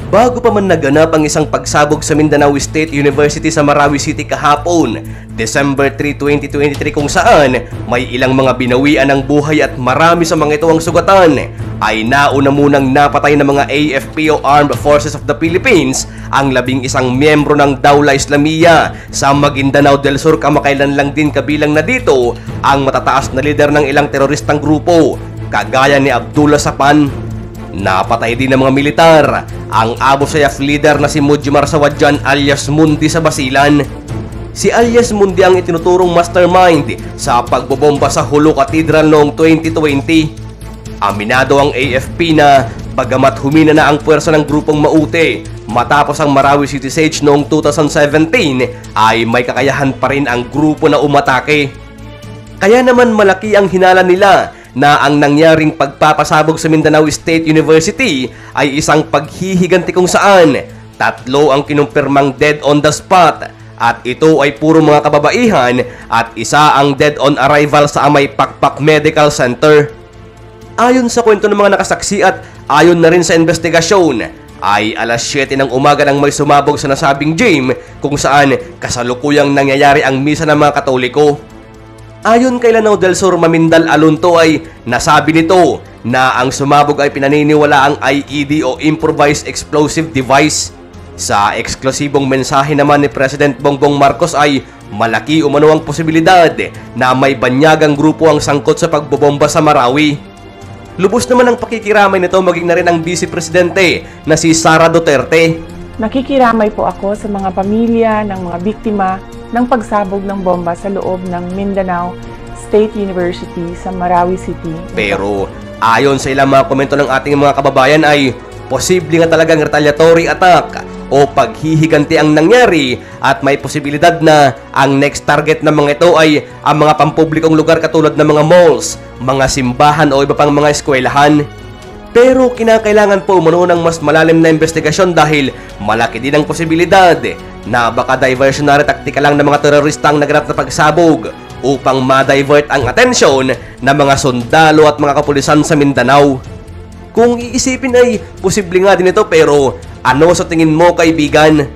Bago pa man naganap ang isang pagsabog sa Mindanao State University sa Marawi City kahapon, December 3, 2023 kung saan may ilang mga binawian ng buhay at marami sa mga ito ang sugatan, ay nauna munang napatay ng mga AFP o Armed Forces of the Philippines ang 11 miyembro ng Dawla Islamiyya sa Maguindanao del Sur. Kamakailan lang din kabilang na dito ang matataas na lider ng ilang teroristang grupo kagaya ni Abdullah Sapan. Napatay din ng mga militar ang Abu Sayyaf leader na si Mujmar Sawadjan alias Mundi sa Basilan. Si alias Mundi ang itinuturong mastermind sa pagbobomba sa Hulu Cathedral noong 2020. Aminado ang AFP na bagamat humina na ang puwersa ng grupong Maute matapos ang Marawi City Siege noong 2017, ay may kakayahan pa rin ang grupo na umatake. Kaya naman malaki ang hinala nila na ang nangyaring pagpapasabog sa Mindanao State University ay isang paghihiganti kung saan 3 ang kinumpirmang dead on the spot at ito ay puro mga kababaihan at isa ang dead on arrival sa Amay Pakpak Medical Center. Ayon sa kwento ng mga nakasaksi at ayon na rin sa investigasyon, ay alas 7 ng umaga nang may sumabog sa nasabing gym kung saan kasalukuyang nangyayari ang misa ng mga Katoliko. Ayon kay Lanao del Sur Mamindal Alunto ay nasabi nito na ang sumabog ay pinaniniwala ang IED o Improvised Explosive Device. Sa eksklusibong mensahe naman ni President Bongbong Marcos ay malaki umano ang posibilidad na may banyagang grupo ang sangkot sa pagbobomba sa Marawi. Lubos naman ang pakikiramay nito maging na rin ang Vice Presidente na si Sara Duterte. Nakikiramay po ako sa mga pamilya ng mga biktima ng pagsabog ng bomba sa loob ng Mindanao State University sa Marawi City. Pero ayon sa ilang mga komento ng ating mga kababayan ay posible nga talagang retaliatory attack o paghihiganti ang nangyari at may posibilidad na ang next target ng mga ito ay ang mga pampublikong lugar katulad ng mga malls, mga simbahan o iba pang mga eskwelahan. Pero kinakailangan po umano ng mas malalim na investigasyon dahil malaki din ang posibilidad na baka diversionary taktika lang ng mga terorista ang naganap na pagsabog upang ma-divert ang atensyon ng mga sundalo at mga kapulisan sa Mindanao. Kung iisipin ay posible nga din ito, pero ano sa tingin mo, kaibigan?